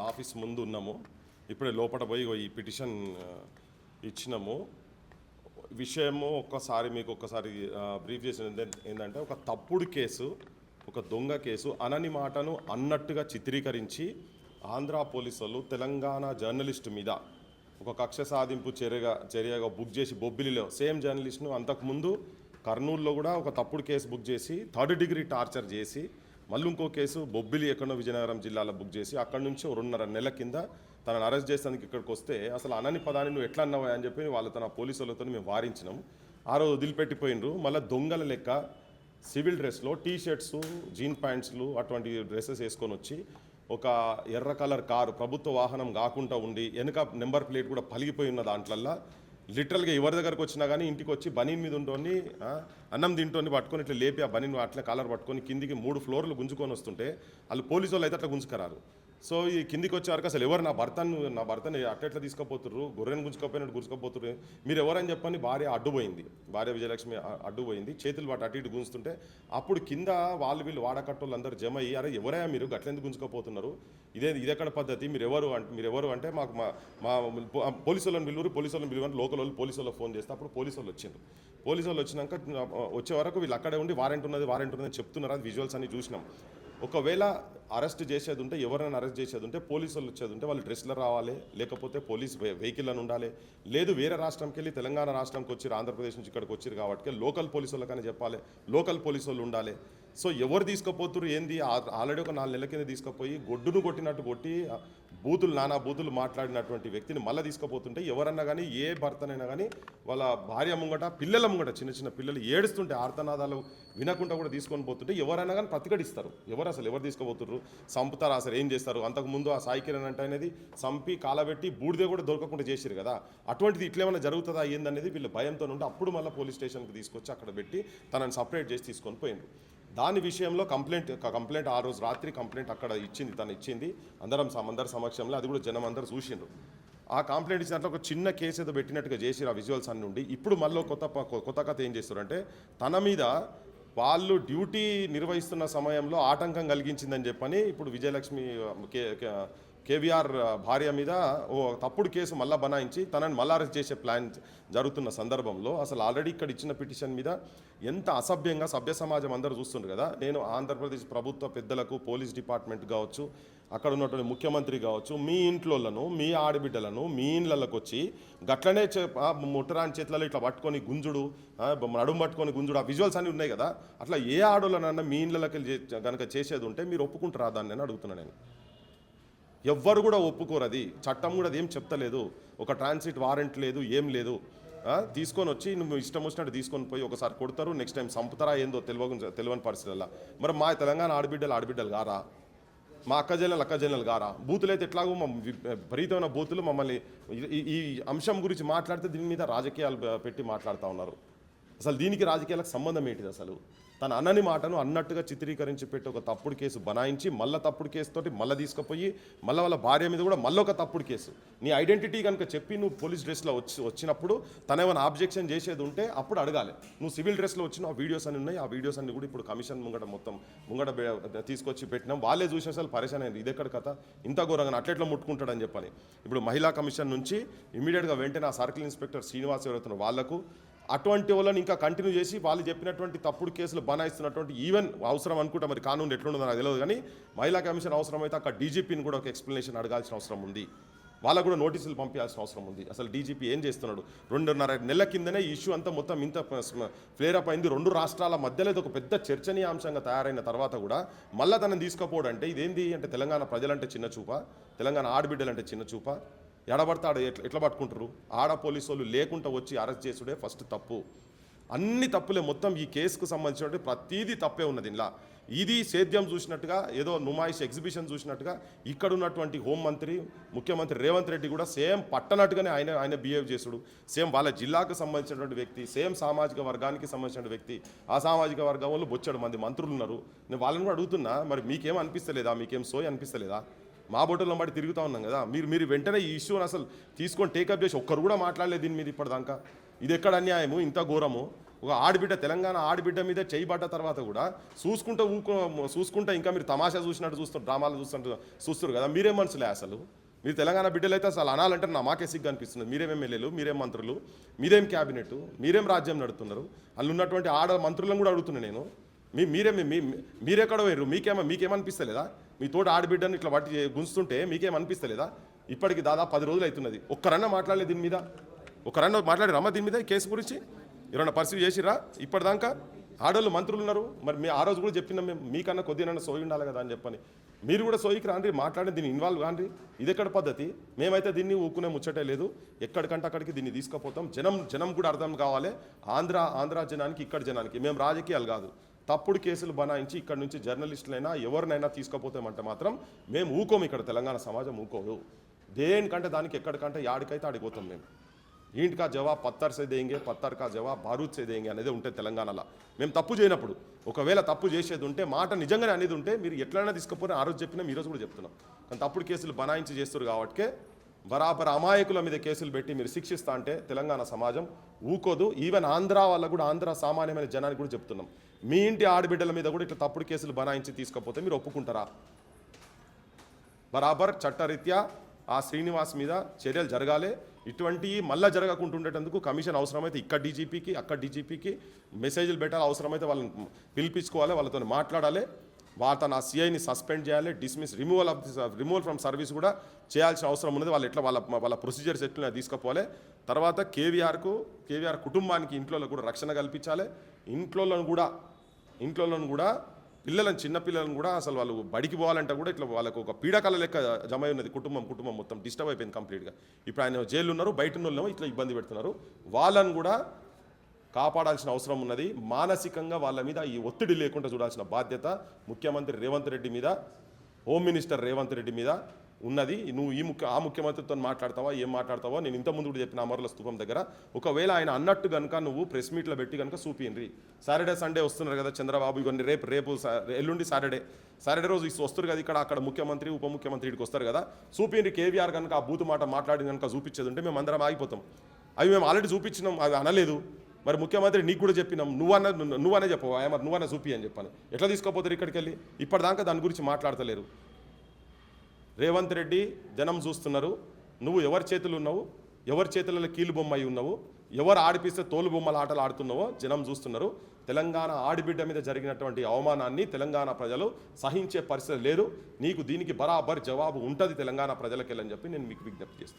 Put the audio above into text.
Office ముందు ఉన్నాము. ఇప్పుడే లోపల పోయి ఈ పిటిషన్ ఇచ్చినాము. విషయము మీకు ఒక్కసారి బ్రీఫ్ చేసిన ఏంటంటే, ఒక తప్పుడు కేసు, ఒక దొంగ కేసు అనని మాటను అన్నట్టుగా చిత్రీకరించి ఆంధ్ర పోలీసు వాళ్ళు తెలంగాణ జర్నలిస్టు మీద ఒక కక్ష సాధింపు చర్యగా బుక్ చేసి బొబ్బిలిలో సేమ్ జర్నలిస్ట్ను అంతకుముందు కర్నూలులో కూడా ఒక తప్పుడు కేసు బుక్ చేసి 3rd డిగ్రీ టార్చర్ చేసి మళ్ళీ ఇంకో కేసు బొబ్బిలి ఎక్కడో విజయనగరం జిల్లాలో బుక్ చేసి అక్కడి నుంచి 2.5 నెలల కింద తనను అరెస్ట్ చేసేందుకు ఇక్కడికి వస్తే అసలు అనని పదాన్ని నువ్వు ఎట్లా అన్నావా అని చెప్పి తన పోలీసులతో మేము వారించినాం. ఆ రోజు వదిలిపెట్టిపోయినరు. మళ్ళీ దొంగల లెక్క సివిల్ డ్రెస్లో టీ-షర్ట్స్, జీన్ ప్యాంట్స్లు అటువంటి డ్రెస్సెస్ వేసుకొని వచ్చి ఒక ఎర్ర కలర్ కారు ప్రభుత్వ వాహనం కాకుండా ఉండి వెనుక నెంబర్ ప్లేట్ కూడా పలిగిపోయి ఉన్న దాంట్లల్లో లిటరల్గా ఎవరి దగ్గరకు వచ్చినా కానీ ఇంటికి వచ్చి బనీన్ మీద ఉంటోని అన్నం తింటోని పట్టుకొని ఇట్లా లేపి ఆ బనీన్ అట్లా కాలర్ పట్టుకొని కిందికి 3 ఫ్లోర్లు గుంజుకొని వస్తుంటే వాళ్ళు పోలీసు వాళ్ళు అయితే అట్లా గుంజుకరారు. సో ఈ కిందికి వచ్చేవరకు అసలు ఎవరు నా భర్తని అట్లా తీసుకుపోతుర్రు, గొర్రెను గుంజుకపోయినట్టు గుంజుకపోతుర్రు, మీరు ఎవరని చెప్పని భార్య అడ్డుపోయింది. భార్య విజయలక్ష్మి అడ్డుపోయింది. చేతులు వాటి అటు ఇటు గుంజుతుంటే అప్పుడు కింద వీళ్ళు వాడకట్టోళ్ళు అందరూ జమ అయ్యి, అరే ఎవరైనా మీరు గట్లెందుకు గుంజుకపోతున్నారు, ఇదెక్కడ పద్ధతి, మీరు ఎవరు అంటే మాకు మా పోలీసు వాళ్ళని పిలువని లోకల్ వాళ్ళు పోలీసు వాళ్ళకి ఫోన్ చేస్తే అప్పుడు పోలీసు వాళ్ళు వచ్చిండ్రు. పోలీసు వాళ్ళు వచ్చినాక వచ్చే వరకు వీళ్ళు అక్కడే ఉండి వారెంట్ ఉన్నది చెప్తున్నారు. అది విజువల్స్ అన్ని చూసినాం. ఒకవేళ అరెస్ట్ చేసేది ఉంటే, ఎవరైనా అరెస్ట్ చేసేది ఉంటే పోలీసు వాళ్ళు వచ్చేది ఉంటే వాళ్ళు డ్రెస్లో రావాలి, లేకపోతే పోలీస్ వెహికల్ అని ఉండాలి, లేదు వేరే రాష్ట్రంకి వెళ్ళి తెలంగాణ రాష్ట్రంకి వచ్చి ఆంధ్రప్రదేశ్ నుంచి ఇక్కడికి వచ్చారు కాబట్టి లోకల్ పోలీసు వాళ్ళకని చెప్పాలి, లోకల్ పోలీసు వాళ్ళు ఉండాలి. సో ఎవరు తీసుకుపోతున్నారు ఏంది, ఆల్రెడీ ఒక 4 నెలల కింద తీసుకుపోయి గొడ్డును కొట్టినట్టు కొట్టి నానా బూతులు మాట్లాడినటువంటి వ్యక్తిని మళ్ళీ తీసుకుపోతుంటే ఎవరన్నా కానీ ఏ భర్తనైనా కానీ వాళ్ళ భార్య ముంగట పిల్లల ముంగట చిన్న పిల్లలు ఏడుస్తుంటే ఆర్తనాదాలు వినకుండా కూడా తీసుకొని పోతుంటే ఎవరైనా కానీ ప్రతిఘటిస్తారు. ఎవరు తీసుకుపోతున్నారు, చంపుతారు, అసలు ఏం చేస్తారు. అంతకుముందు ఆ సాయి కిరణ్ అంటే అనేది చంపి కాలబెట్టి బూడిదే కూడా దొరకకుండా చేశారు కదా. అటువంటిది ఇట్లేమైనా జరుగుతుందా ఏందనేది వీళ్ళు భయంతో ఉంటే అప్పుడు మళ్ళీ పోలీస్ స్టేషన్కి తీసుకొచ్చి అక్కడ పెట్టి తనని సపరేట్ చేసి తీసుకొని పోయిండ్రు. దాని విషయంలో కంప్లైంట్ ఆ రోజు రాత్రి కంప్లైంట్ అక్కడ తను ఇచ్చింది అందరి సమక్షంలో, అది కూడా జనం అందరూ చూసిండ్రు. ఆ కంప్లైంట్ ఇచ్చినట్లు ఒక చిన్న కేసు ఏదో పెట్టినట్టుగా చేసి ఆ విజువల్స్ అన్ని ఉండి ఇప్పుడు మళ్ళీ కొత్త కథ ఏం చేస్తారంటే, తన మీద వాళ్ళు డ్యూటీ నిర్వహిస్తున్న సమయంలో ఆటంకం కలిగించిందని చెప్పని ఇప్పుడు విజయలక్ష్మి కేవీఆర్ భార్య మీద ఓ తప్పుడు కేసు మళ్ళీ బనాయించి తనని మళ్ళీ అరెస్ట్ చేసే ప్లాన్ జరుగుతున్న సందర్భంలో అసలు ఆల్రెడీ ఇక్కడ ఇచ్చిన పిటిషన్ మీద ఎంత అసభ్యంగా సభ్య సమాజం అందరూ చూస్తుండ్రు కదా. నేను ఆంధ్రప్రదేశ్ ప్రభుత్వ పెద్దలకు, పోలీస్ డిపార్ట్మెంట్ కావచ్చు, అక్కడ ఉన్నటువంటి ముఖ్యమంత్రి కావచ్చు, మీ ఇంట్లోళ్ళను, మీ ఆడబిడ్డలను మీ ఇండ్లకి వచ్చి గట్లనే ముట్టరాని చేతులలో ఇట్లా పట్టుకొని గుంజుడు, నడుము పట్టుకొని గుంజుడు, ఆ విజువల్స్ అన్నీ ఉన్నాయి కదా. అట్లా ఏ ఆడోళ్ళనన్నా మీ ఇండ్లకి కనుక చేసేది ఉంటే మీరు ఒప్పుకుంటారా దాన్ని నేను అడుగుతున్నాను. నేను ఎవ్వరు కూడా ఒప్పుకోరు. అది చట్టం కూడా అది ఏం చెప్తలేదు. ఒక ట్రాన్సిట్ వారెంట్ లేదు, ఏం లేదు. తీసుకొని వచ్చి నువ్వు ఇష్టం వచ్చినట్టు తీసుకొని పోయి ఒకసారి కొడతారు, నెక్స్ట్ టైం చంపుతారా ఏందో తెలియని పరిస్థితుల్లో. మరి మా తెలంగాణ ఆడబిడ్డలు గారా, మా అక్కజల్లెలు గారా, బూతులు అయితే ఎట్లాగో విపరీతమైన బూతులు మమ్మల్ని ఈ అంశం గురించి మాట్లాడితే దీని మీద రాజకీయాలు పెట్టి మాట్లాడుతూ ఉన్నారు. అసలు దీనికి రాజకీయాలకు సంబంధం ఏంటిది? అసలు తన అన్నని మాటను అన్నట్టుగా చిత్రీకరించి పెట్టి ఒక తప్పుడు కేసు బనాయించి మళ్ళీ తప్పుడు కేసుతోటి మళ్ళీ తీసుకుపోయి మళ్ళీ వాళ్ళ భార్య మీద కూడా మళ్ళీ ఒక తప్పుడు కేసు. నీ ఐడెంటిటీ కనుక చెప్పి నువ్వు పోలీస్ డ్రెస్లో వచ్చినప్పుడు తనేమైనా ఆబ్జెక్షన్ చేసేది ఉంటే అప్పుడు అడగాలి. నువ్వు సివిల్ డ్రెస్లో వచ్చిన ఆ వీడియోస్ అన్ని ఉన్నాయి. ఆ వీడియోస్ అన్ని కూడా ఇప్పుడు కమిషన్ ముంగట తీసుకొచ్చి పెట్టినాం. వాళ్ళే చూసి అసలు పరిశాన్ అయింది, ఇదెక్కడ కథ, ఇంత ఘోరంగా అట్లెట్లా ముట్టుకుంటాడని చెప్పని. ఇప్పుడు మహిళా కమిషన్ నుంచి ఇమీడియట్గా వెంటనే ఆ సర్కిల్ ఇన్స్పెక్టర్ శ్రీనివాస్ ఎవరైతున్నారు వాళ్లకు అటువంటి వాళ్ళని ఇంకా కంటిన్యూ చేసి వాళ్ళు చెప్పినటువంటి తప్పుడు కేసులు బనాయిస్తున్నటువంటి ఈవెన్ అవసరం అనుకుంటా, మరి కానూన్ ఎట్లుండదో నాకు తెలియదు, కానీ మహిళా కమిషన్ అవసరమైతే అక్కడ డీజీపీని కూడా ఒక ఎక్స్ప్లెనేషన్ అడగాల్సిన అవసరం ఉంది. వాళ్ళకు కూడా నోటీసులు పంపించాల్సిన అవసరం ఉంది. అసలు డీజీపీ ఏం చేస్తున్నాడు? 2.5 నెలల కిందనే ఈ ఇష్యూ అంతా మొత్తం ఇంత ఫ్లేరప్ అయింది. 2 రాష్ట్రాల మధ్యలో ఇది ఒక పెద్ద చర్చనీయాంశంగా తయారైన తర్వాత కూడా మళ్ళీ తనని తీసుకుపోవడం అంటే ఇదేంది అంటే, తెలంగాణ ప్రజలంటే చిన్న చూప, తెలంగాణ ఆడబిడ్డలంటే చిన్న చూప, ఎడబడతాడు ఎట్లా పట్టుకుంటారు? ఆడ పోలీసు వాళ్ళు లేకుండా వచ్చి అరెస్ట్ చేసుడే ఫస్ట్ తప్పు. అన్ని తప్పులే, మొత్తం ఈ కేసుకు సంబంధించినటువంటి ప్రతీదీ తప్పే ఉన్నది. ఇలా ఇది సేద్యం చూసినట్టుగా, ఏదో నుమాయిష్ ఎగ్జిబిషన్ చూసినట్టుగా ఇక్కడ ఉన్నటువంటి హోంమంత్రి ముఖ్యమంత్రి రేవంత్ రెడ్డి కూడా సేమ్ పట్టనట్టుగానే ఆయన బిహేవ్ చేసుడు. సేమ్ వాళ్ళ జిల్లాకు సంబంధించినటువంటి వ్యక్తి, సేమ్ సామాజిక వర్గానికి సంబంధించిన వ్యక్తి, ఆ సామాజిక వర్గం వాళ్ళు బొచ్చడు మంది మంత్రులు ఉన్నారు. నేను వాళ్ళని కూడా అడుగుతున్నా, మరి మీకేం అనిపిస్తలేదా, మీకేం సోయి అనిపిస్తలేదా? మా బొట్టులో బట్టి తిరుగుతూ ఉన్నాం కదా. మీరు వెంటనే ఈ ఇష్యూని అసలు తీసుకొని టేకప్ చేసి ఒక్కరు కూడా మాట్లాడలేదు దీని మీద ఇప్పటిదాకా. ఇది ఎక్కడ అన్యాయము, ఇంత ఘోరము. ఒక ఆడబిడ్డ, తెలంగాణ ఆడబిడ్డ మీద చేయబడ్డ తర్వాత కూడా చూసుకుంటా ఇంకా మీరు తమాషా చూసినట్టు డ్రామాలు చూస్తారు కదా. మీరేం మనుషులే అసలు? మీరు తెలంగాణ బిడ్డలు అయితే అసలు అనాలంటే మాకే సిగ్గు అనిపిస్తుంది. మీరేం ఎమ్మెల్యేలు, మీరేం మంత్రులు, మీరేం క్యాబినెట్, మీరేం రాజ్యం నడుపుతున్నారు? అందులో ఉన్నటువంటి మంత్రులను కూడా అడుగుతున్నాను నేను. మీరెక్కడ పోయారు? మీకేమనిపిస్తలేదా? మీ తోటి ఆడబిడ్డను ఇట్లా బట్టి గుంచుతుంటే మీకేమనిపిస్తలేదా? ఇప్పటికి దాదాపు 10 రోజులు అవుతున్నది. ఒక్కరన్నా మాట్లాడలేదు దీని మీద? ఒక్కరన్నా మాట్లాడారమ్మా దీని మీద? ఈ కేసు గురించి ఎవరన్నా పరిస్థితి చేసిరా ఇప్పటిదాకా? ఆడవాళ్ళు మంత్రులు ఉన్నారు. మరి ఆ రోజు కూడా చెప్పినాం మేము, మీకన్నా కొద్దిగా సోయి ఉండాలి కదా అని చెప్పని. మీరు కూడా సోయికి రాండి, మాట్లాడి దీన్ని ఇన్వాల్వ్ కాండి. ఇది ఎక్కడ పద్ధతి? మేమైతే దీన్ని ఊకునే ముచ్చటే లేదు. ఎక్కడికంటే అక్కడికి దీన్ని తీసుకుపోతాం. జనం కూడా అర్థం కావాలి. ఆంధ్ర జనానికి, ఇక్కడ జనానికి. మేము రాజకీయాలు కాదు, తప్పుడు కేసులు బనాయించి ఇక్కడ నుంచి జర్నలిస్టులైనా ఎవరినైనా తీసుకుపోతామంటే మాత్రం మేము ఊకోము. ఇక్కడ తెలంగాణ సమాజం ఊకోదు. దేనికంటే దానికి ఎక్కడికంటే యాడికైతే ఆడిపోతాం మేము. ఈంట్ కా జవాబ్ పత్తర్ సే దేంగే, పత్తర్ కా జవాబ్ బారూద్ సే దేంగే అనేది ఉంటుంది తెలంగాణలో. మేము తప్పు చేయనప్పుడు, ఒకవేళ తప్పు చేసేది ఉంటే, మాట నిజంగానే అనేది ఉంటే మీరు ఎట్లయినా తీసుకుపోయినా ఆ రోజు చెప్పినాం, ఈరోజు కూడా చెప్తున్నాం. కానీ తప్పుడు కేసులు బనాయించి చేస్తారు కాబట్టి బరాబర్ అమాయకుల మీద కేసులు పెట్టి మీరు శిక్షిస్తా అంటే తెలంగాణ సమాజం ఊకోదు. ఈవెన్ ఆంధ్ర వాళ్ళకు కూడా, ఆంధ్ర సామాన్యమైన జనానికి కూడా చెప్తున్నాం, మీ ఇంటి ఆడబిడ్డల మీద కూడా ఇట్లా తప్పుడు కేసులు బనాయించి తీసుకపోతే మీరు ఒప్పుకుంటారా? బరాబర్ చట్టరీత్యా ఆ శ్రీనివాస్ మీద చర్యలు జరగాలి. ఇటువంటి మళ్ళీ జరగకుంటుండేటందుకు కమిషన్ అవసరమైతే ఇక్కడ డీజీపీకి, అక్కడ డీజీపీకి మెసేజ్లు పెట్టాలి. అవసరమైతే వాళ్ళని పిలిపించుకోవాలి, వాళ్ళతో మాట్లాడాలి. తన సిఐని సస్పెండ్ చేయాలి, రిమూవల్ ఫ్రమ్ సర్వీస్ కూడా చేయాల్సిన అవసరం ఉన్నది. వాళ్ళు ఎట్లా వాళ్ళ ప్రొసీజర్స్ ఎట్లా తీసుకుపోవాలి. తర్వాత కేవీఆర్ కుటుంబానికి, ఇంట్లో కూడా రక్షణ కల్పించాలి. ఇంట్లోలను కూడా చిన్నపిల్లలను కూడా అసలు వాళ్ళు బడికి పోవాలంటే కూడా ఇట్లా వాళ్ళకు ఒక పీడకల లెక్క జమ ఉన్నది. కుటుంబం మొత్తం డిస్టర్బ్ అయిపోయింది కంప్లీట్గా. ఇప్పుడు ఆయన జైలు ఉన్నారు, బయట ఉన్నోళ్ళేమో ఇట్లా ఇబ్బంది పెడుతున్నారు. వాళ్ళను కూడా కాపాడాల్సిన అవసరం ఉన్నది. మానసికంగా వాళ్ళ మీద ఈ ఒత్తిడి లేకుండా చూడాల్సిన బాధ్యత ముఖ్యమంత్రి రేవంత్ రెడ్డి మీద, హోమ్ మినిస్టర్ రేవంత్ రెడ్డి మీద ఉన్నది. నువ్వు ఆ ముఖ్యమంత్రితో మాట్లాడతావా, ఏం మాట్లాడతావో నేను ఇంతకుముందు కూడా చెప్పిన అమరుల స్తూపం దగ్గర. ఒకవేళ ఆయన అన్నట్టు కనుక నువ్వు ప్రెస్ మీట్లో పెట్టి కనుక చూపిండ్రి. సాటర్డే సండే వస్తున్నారు కదా చంద్రబాబు, ఇవన్నీ రేపు ఎల్లుండి సాటర్డే రోజు వస్తారు కదా ఇక్కడ, అక్కడ ముఖ్యమంత్రి ఉప ముఖ్యమంత్రి ఇక్కడికి వస్తారు కదా, చూపిండ్రి. కేవీఆర్ కనుక ఆ బూతు మాట మాట్లాడి కనుక చూపించేది ఉంటే మేము అందరం ఆగిపోతాం. అవి మేము ఆల్రెడీ చూపించినాం, అవి అనలేదు. మరి ముఖ్యమంత్రి నీకు కూడా చెప్పినాం, నువ్వనే చెప్పవా, మరి నువ్వన్నా చూపి అని చెప్పాను. ఎట్లా తీసుకోపోతారు ఇక్కడికి వెళ్ళి? ఇప్పటిదాకా దాని గురించి మాట్లాడతలేరు. రేవంత్ రెడ్డి జనం చూస్తున్నారు. నువ్వు ఎవరి చేతులు ఉన్నావు, ఎవరి చేతులలో కీలు బొమ్మ అయి ఉన్నావు, ఎవరు ఆడిపిస్తే తోలు బొమ్మల ఆటలు ఆడుతున్నావో జనం చూస్తున్నారు. తెలంగాణ ఆడిబిడ్డ మీద జరిగినటువంటి అవమానాన్ని తెలంగాణ ప్రజలు సహించే పరిస్థితి లేదు. నీకు దీనికి బరాబర్ జవాబు ఉంటుంది తెలంగాణ ప్రజలకెళ్ళని చెప్పి నేను మీకు విజ్ఞప్తి చేస్తున్నాను.